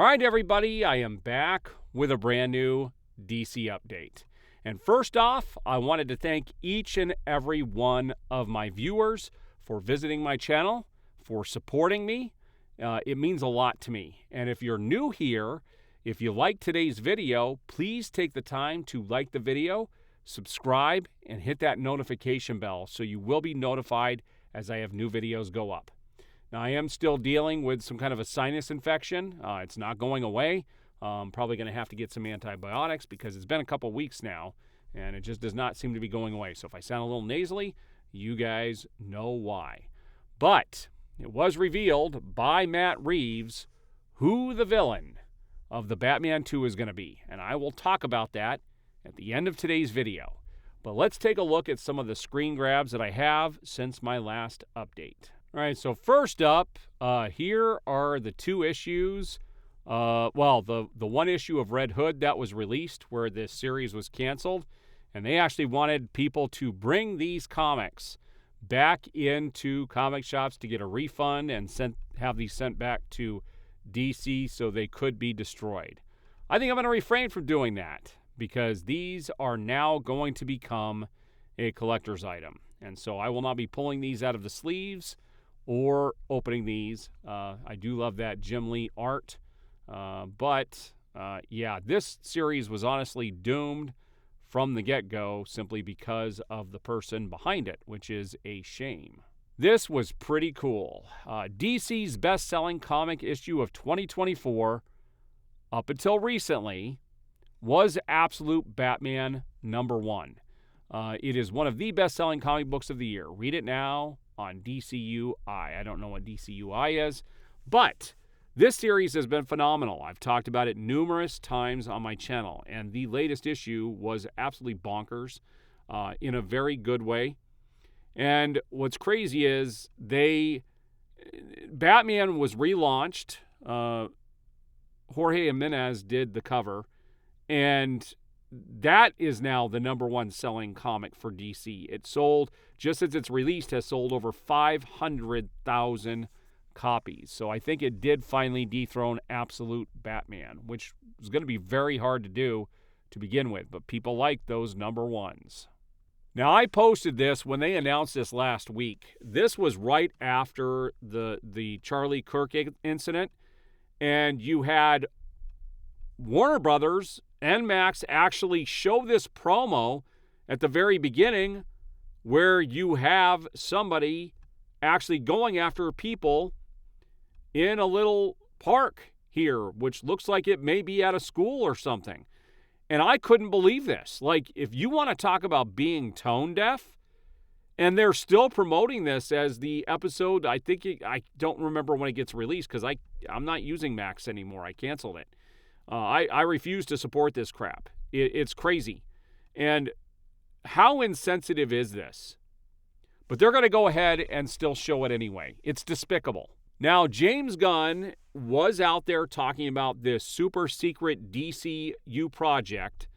All right, everybody, I am back with a brand new DC update. And first off, I wanted to thank each and every one of my viewers for visiting my channel, for supporting me. It means a lot to me. And if you're new here, if you like today's video, please take the time to like the video, subscribe, and hit that notification bell so you will be notified as I have new videos go up. Now, I am still dealing with some kind of a sinus infection. It's not going away. I'm probably going to have to get some antibiotics because it's been a couple weeks now, and it just does not seem to be going away. So if I sound a little nasally, you guys know why. But it was revealed by Matt Reeves who the villain of the Batman 2 is going to be, and I will talk about that at the end of today's video. But let's take a look at some of the screen grabs that I have since my last update. All right, so first up, here are the two issues. The one issue of Red Hood that was released where this series was canceled, and they actually wanted people to bring these comics back into comic shops to get a refund and have these sent back to DC so they could be destroyed. I think I'm going to refrain from doing that because these are now going to become a collector's item. And so I will not be pulling these out of the sleeves or opening these. I do love that Jim Lee art. Yeah, this series was honestly doomed from the get-go simply because of the person behind it, which is a shame. This was pretty cool. DC's best-selling comic issue of 2024, up until recently, was Absolute Batman #1. It is one of the best-selling comic books of the year. Read it now on DCUI. I don't know what DCUI is, but this series has been phenomenal. I've talked about it numerous times on my channel, and the latest issue was absolutely bonkers in a very good way. And what's crazy is Batman was relaunched. Jorge Jimenez did the cover, and that is now the #1 selling comic for DC. It sold, just since it's released, has sold over 500,000 copies. So I think it did finally dethrone Absolute Batman, which was going to be very hard to do to begin with, but people like those #1s. Now, I posted this when they announced this last week. This was right after the Charlie Kirk incident, and you had Warner Brothers and Max actually show this promo at the very beginning where you have somebody actually going after people in a little park here, which looks like it may be at a school or something. And I couldn't believe this. Like, if you want to talk about being tone deaf, and they're still promoting this as the episode, I don't remember when it gets released because I'm not using Max anymore. I canceled it. I refuse to support this crap. It's crazy. And how insensitive is this? But they're going to go ahead and still show it anyway. It's despicable. Now, James Gunn was out there talking about this super secret DCU project,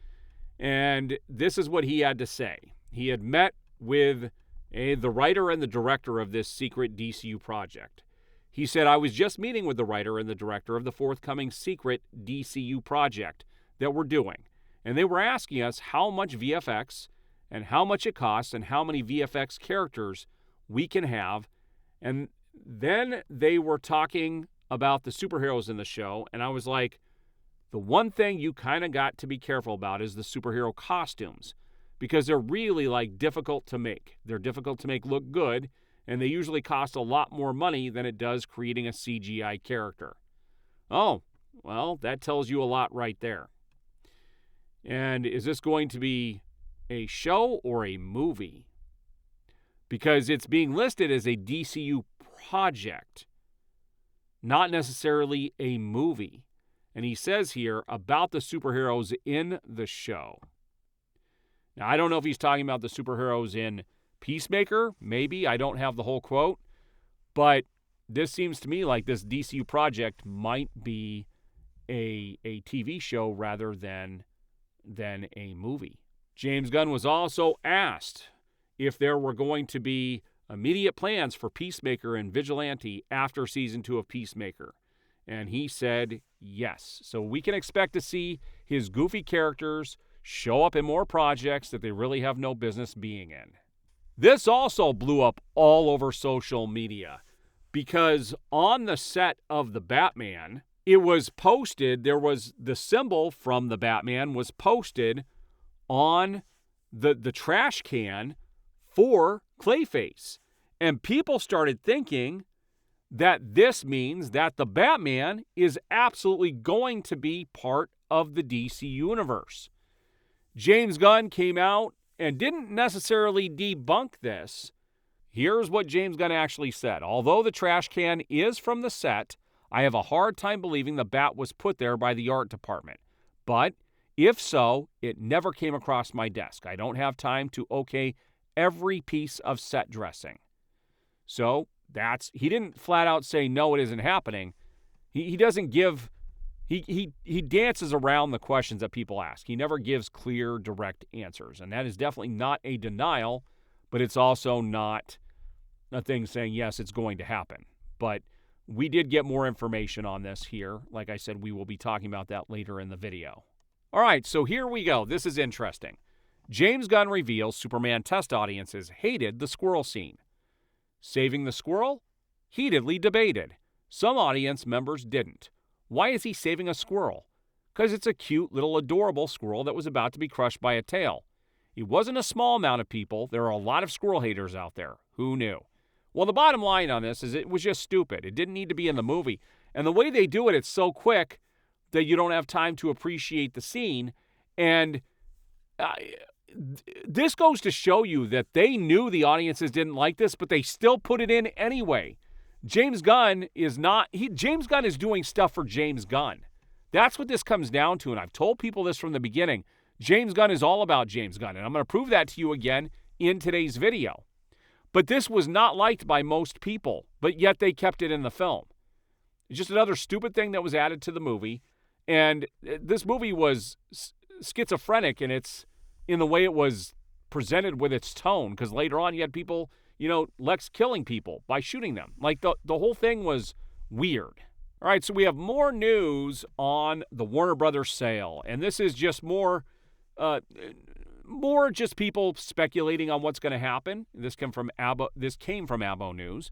and this is what he had to say. He had met with the writer and the director of this secret DCU project. He said, "I was just meeting with the writer and the director of the forthcoming secret DCU project that we're doing, and they were asking us how much VFX and how much it costs and how many VFX characters we can have." And then they were talking about the superheroes in the show, and I was like, the one thing you kind of got to be careful about is the superhero costumes, because they're really difficult to make. They're difficult to make look good, and they usually cost a lot more money than it does creating a CGI character. Oh, well, that tells you a lot right there. And is this going to be a show or a movie? Because it's being listed as a DCU project, not necessarily a movie. And he says here about the superheroes in the show. Now, I don't know if he's talking about the superheroes in Peacemaker, maybe. I don't have the whole quote. But this seems to me like this DCU project might be a TV show rather than a movie. James Gunn was also asked if there were going to be immediate plans for Peacemaker and Vigilante after Season 2 of Peacemaker. And he said Yes. So we can expect to see his goofy characters show up in more projects that they really have no business being in. This also blew up all over social media because on the set of the Batman, it was posted, there was the symbol from the Batman was posted on the trash can for Clayface. And people started thinking that this means that the Batman is absolutely going to be part of the DC universe. James Gunn came out and didn't necessarily debunk this. Here's what James Gunn actually said. Although the trash can is from the set, I have a hard time believing the bat was put there by the art department. But if so, it never came across my desk. I don't have time to okay every piece of set dressing. So he didn't flat out say, no, it isn't happening. He doesn't give, he dances around the questions that people ask. He never gives clear, direct answers. And that is definitely not a denial, but it's also not a thing saying, yes, it's going to happen. But we did get more information on this here. Like I said, we will be talking about that later in the video. All right, so here we go. This is interesting. James Gunn reveals Superman test audiences hated the squirrel scene. Saving the squirrel? Heatedly debated. Some audience members didn't. Why is he saving a squirrel? Because it's a cute little adorable squirrel that was about to be crushed by a tail. It wasn't a small amount of people. There are a lot of squirrel haters out there. Who knew? Well, the bottom line on this is it was just stupid. It didn't need to be in the movie. And the way they do it, it's so quick that you don't have time to appreciate the scene. And this goes to show you that they knew the audiences didn't like this, but they still put it in anyway. James Gunn is doing stuff for James Gunn. That's what this comes down to, and I've told people this from the beginning. James Gunn is all about James Gunn, and I'm going to prove that to you again in today's video. But this was not liked by most people, but yet they kept it in the film. It's just another stupid thing that was added to the movie, and this movie was schizophrenic in the way it was presented with its tone, because later on you had people, Lex killing people by shooting them. Like the whole thing was weird. All right, so we have more news on the Warner Brothers sale, and this is just more just people speculating on what's going to happen. This came from Abo News.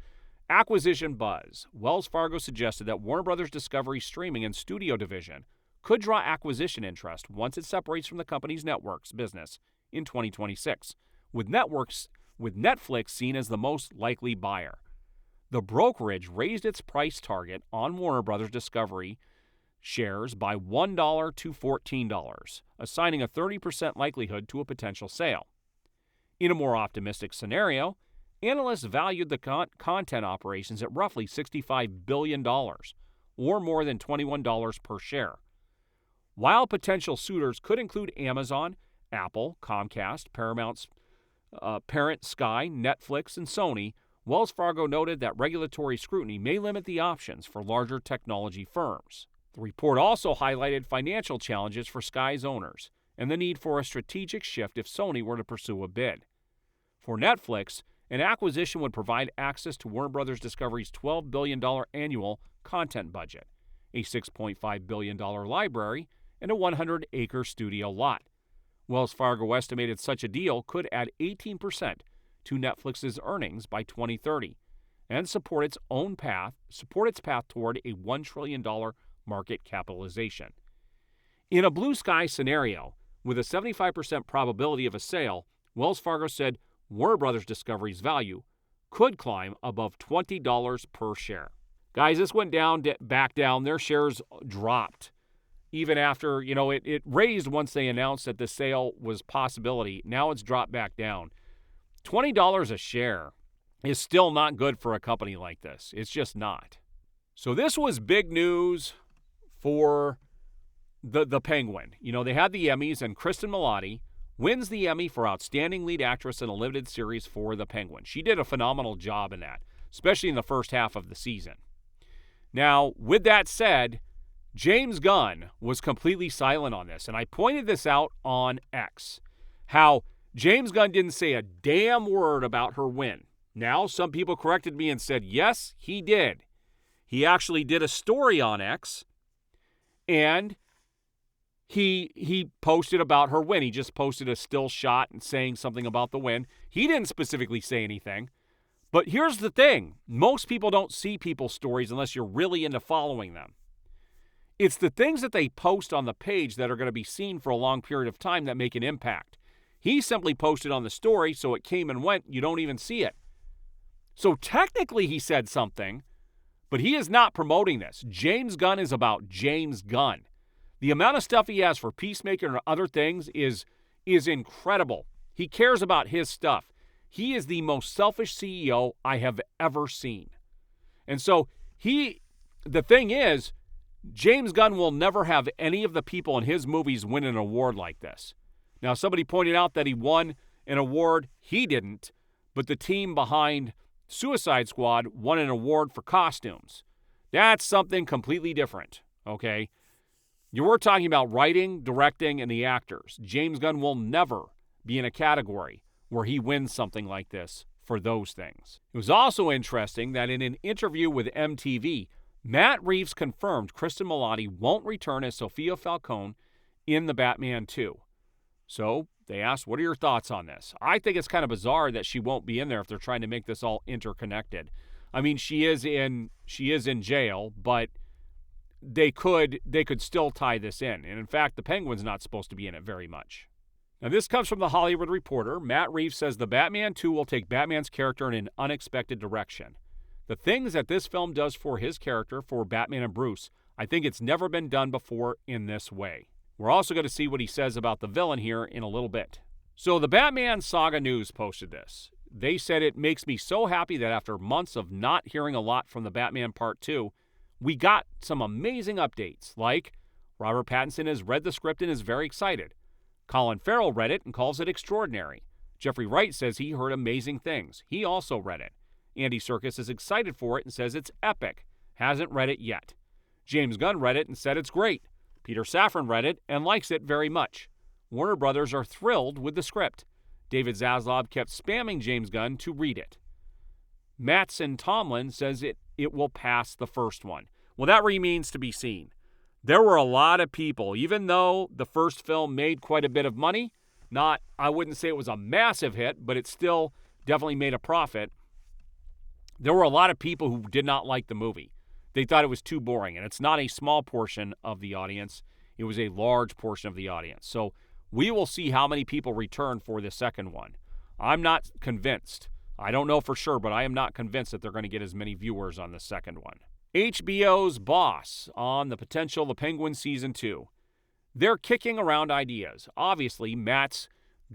Acquisition buzz. Wells Fargo suggested that Warner Brothers Discovery's streaming and studio division could draw acquisition interest once it separates from the company's networks business in 2026, with Netflix seen as the most likely buyer. The brokerage raised its price target on Warner Brothers Discovery shares by $1 to $14, assigning a 30% likelihood to a potential sale. In a more optimistic scenario, analysts valued the content operations at roughly $65 billion, or more than $21 per share. While potential suitors could include Amazon, Apple, Comcast, Paramount's parent Sky, Netflix, and Sony, Wells Fargo noted that regulatory scrutiny may limit the options for larger technology firms. The report also highlighted financial challenges for Sky's owners and the need for a strategic shift if Sony were to pursue a bid. For Netflix, an acquisition would provide access to Warner Brothers Discovery's $12 billion annual content budget, a $6.5 billion library, and a 100-acre studio lot. Wells Fargo estimated such a deal could add 18% to Netflix's earnings by 2030 and support its path toward a $1 trillion market capitalization. In a blue sky scenario, with a 75% probability of a sale, Wells Fargo said Warner Brothers Discovery's value could climb above $20 per share. Guys, this went back down. Their shares dropped. Even after, it raised once they announced that the sale was possibility. Now it's dropped back down. $20 a share is still not good for a company like this. It's just not. So this was big news for the Penguin. They had the Emmys, and Kristen Milotti wins the Emmy for Outstanding Lead Actress in a Limited Series for the Penguin. She did a phenomenal job in that, especially in the first half of the season. Now, with that said, James Gunn was completely silent on this, and I pointed this out on X, how James Gunn didn't say a damn word about her win. Now, some people corrected me and said, yes, he did. He actually did a story on X, And he posted about her win. He just posted a still shot and saying something about the win. He didn't specifically say anything. But here's the thing. Most people don't see people's stories unless you're really into following them. It's the things that they post on the page that are going to be seen for a long period of time that make an impact. He simply posted on the story, so it came and went. You don't even see it. So technically he said something, but he is not promoting this. James Gunn is about James Gunn. The amount of stuff he has for Peacemaker and other things is incredible. He cares about his stuff. He is the most selfish CEO I have ever seen. And so the thing is, James Gunn will never have any of the people in his movies win an award like this. Now, somebody pointed out that he won an award. He didn't, but the team behind Suicide Squad won an award for costumes. That's something completely different, okay? You were talking about writing, directing, and the actors. James Gunn will never be in a category where he wins something like this for those things. It was also interesting that in an interview with MTV, Matt Reeves confirmed Kristen Milotti won't return as Sophia Falcone in The Batman 2. So they asked, what are your thoughts on this? I think it's kind of bizarre that she won't be in there if they're trying to make this all interconnected. I mean, she is in jail, but they could still tie this in. And in fact, the Penguin's not supposed to be in it very much. Now, this comes from The Hollywood Reporter. Matt Reeves says The Batman 2 will take Batman's character in an unexpected direction. The things that this film does for his character, for Batman and Bruce, I think it's never been done before in this way. We're also going to see what he says about the villain here in a little bit. So the Batman Saga News posted this. They said, it makes me so happy that after months of not hearing a lot from the Batman Part 2, we got some amazing updates, like Robert Pattinson has read the script and is very excited. Colin Farrell read it and calls it extraordinary. Jeffrey Wright says he heard amazing things. He also read it. Andy Serkis is excited for it and says it's epic. Hasn't read it yet. James Gunn read it and said it's great. Peter Safran read it and likes it very much. Warner Brothers are thrilled with the script. David Zaslav kept spamming James Gunn to read it. Mattson Tomlin says it will pass the first one. Well, that remains to be seen. There were a lot of people, even though the first film made quite a bit of money, I wouldn't say it was a massive hit, but it still definitely made a profit. There were a lot of people who did not like the movie. They thought it was too boring, and it's not a small portion of the audience. It was a large portion of the audience. So we will see how many people return for the second one. I'm not convinced. I don't know for sure, but I am not convinced that they're going to get as many viewers on the second one. HBO's Boss on the potential The Penguin Season 2. They're kicking around ideas. Obviously, Matt's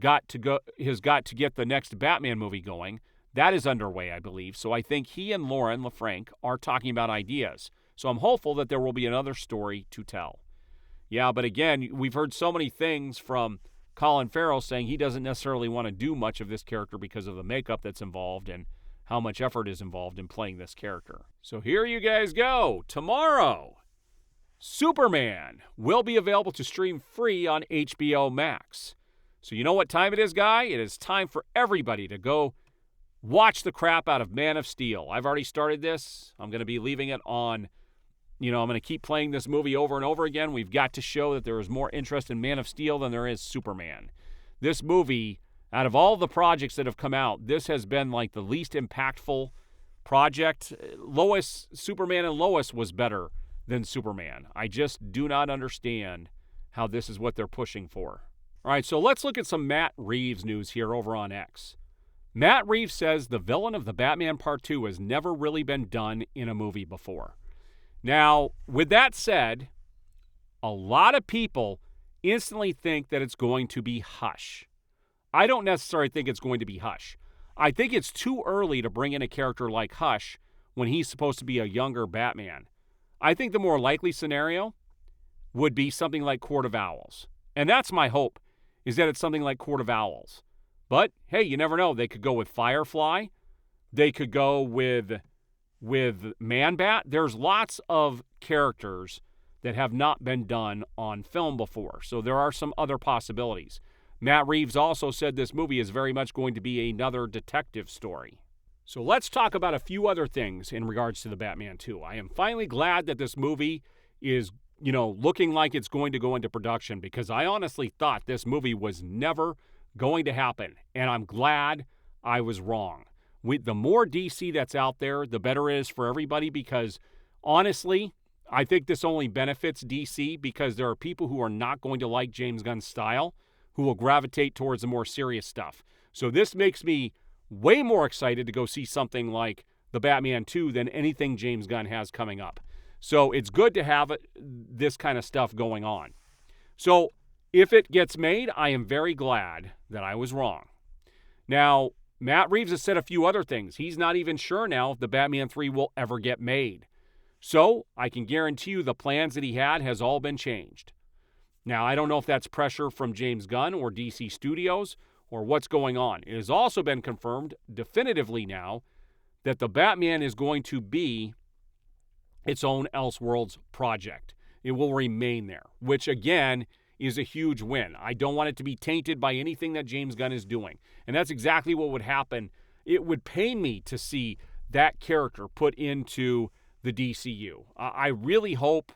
has got to get the next Batman movie going. That is underway, I believe. So I think he and Lauren LaFranc are talking about ideas. So I'm hopeful that there will be another story to tell. Yeah, but again, we've heard so many things from Colin Farrell saying he doesn't necessarily want to do much of this character because of the makeup that's involved and how much effort is involved in playing this character. So here you guys go. Tomorrow, Superman will be available to stream free on HBO Max. So you know what time it is, Guy? It is time for everybody to go watch the crap out of Man of Steel. I've already started this. I'm going to be leaving it on. I'm going to keep playing this movie over and over again. We've got to show that there is more interest in Man of Steel than there is Superman. This movie, out of all the projects that have come out, this has been like the least impactful project. Superman and Lois was better than Superman. I just do not understand how this is what they're pushing for. All right, so let's look at some Matt Reeves news here over on X. Matt Reeves says the villain of the Batman Part 2 has never really been done in a movie before. Now, with that said, a lot of people instantly think that it's going to be Hush. I don't necessarily think it's going to be Hush. I think it's too early to bring in a character like Hush when he's supposed to be a younger Batman. I think the more likely scenario would be something like Court of Owls. And that's my hope, is that it's something like Court of Owls. But, hey, you never know. They could go with Firefly. They could go with Man-Bat. There's lots of characters that have not been done on film before. So there are some other possibilities. Matt Reeves also said this movie is very much going to be another detective story. So let's talk about a few other things in regards to the Batman 2. I am finally glad that this movie is looking like it's going to go into production, because I honestly thought this movie was never going to happen, and I'm glad I was wrong. The more DC that's out there, the better it is for everybody, because honestly, I think this only benefits DC, because there are people who are not going to like James Gunn's style who will gravitate towards the more serious stuff. So this makes me way more excited to go see something like The Batman 2 than anything James Gunn has coming up. So it's good to have this kind of stuff going on. So if it gets made, I am very glad that I was wrong. Now, Matt Reeves has said a few other things. He's not even sure now if The Batman 3 will ever get made. So I can guarantee you the plans that he had has all been changed. Now, I don't know if that's pressure from James Gunn or DC Studios or what's going on. It has also been confirmed definitively now that The Batman is going to be its own Elseworlds project. It will remain there, which again is a huge win. I don't want it to be tainted by anything that James Gunn is doing. And that's exactly what would happen. It would pain me to see that character put into the DCU. I really hope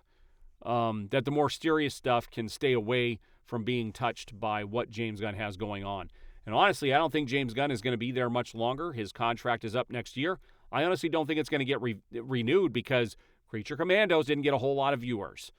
that the more serious stuff can stay away from being touched by what James Gunn has going on. And honestly, I don't think James Gunn is going to be there much longer. His contract is up next year. I honestly don't think it's going to get renewed, because Creature Commandos didn't get a whole lot of viewers.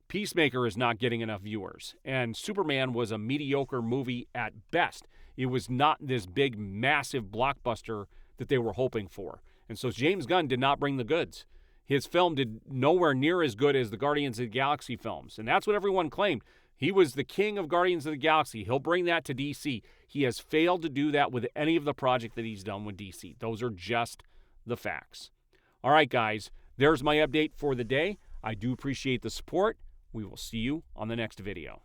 Peacemaker is not getting enough viewers. And Superman was a mediocre movie at best. It was not this big, massive blockbuster that they were hoping for. And so James Gunn did not bring the goods. His film did nowhere near as good as the Guardians of the Galaxy films. And that's what everyone claimed. He was the king of Guardians of the Galaxy. He'll bring that to DC. He has failed to do that with any of the project that he's done with DC. Those are just the facts. All right, guys. There's my update for the day. I do appreciate the support. We will see you on the next video.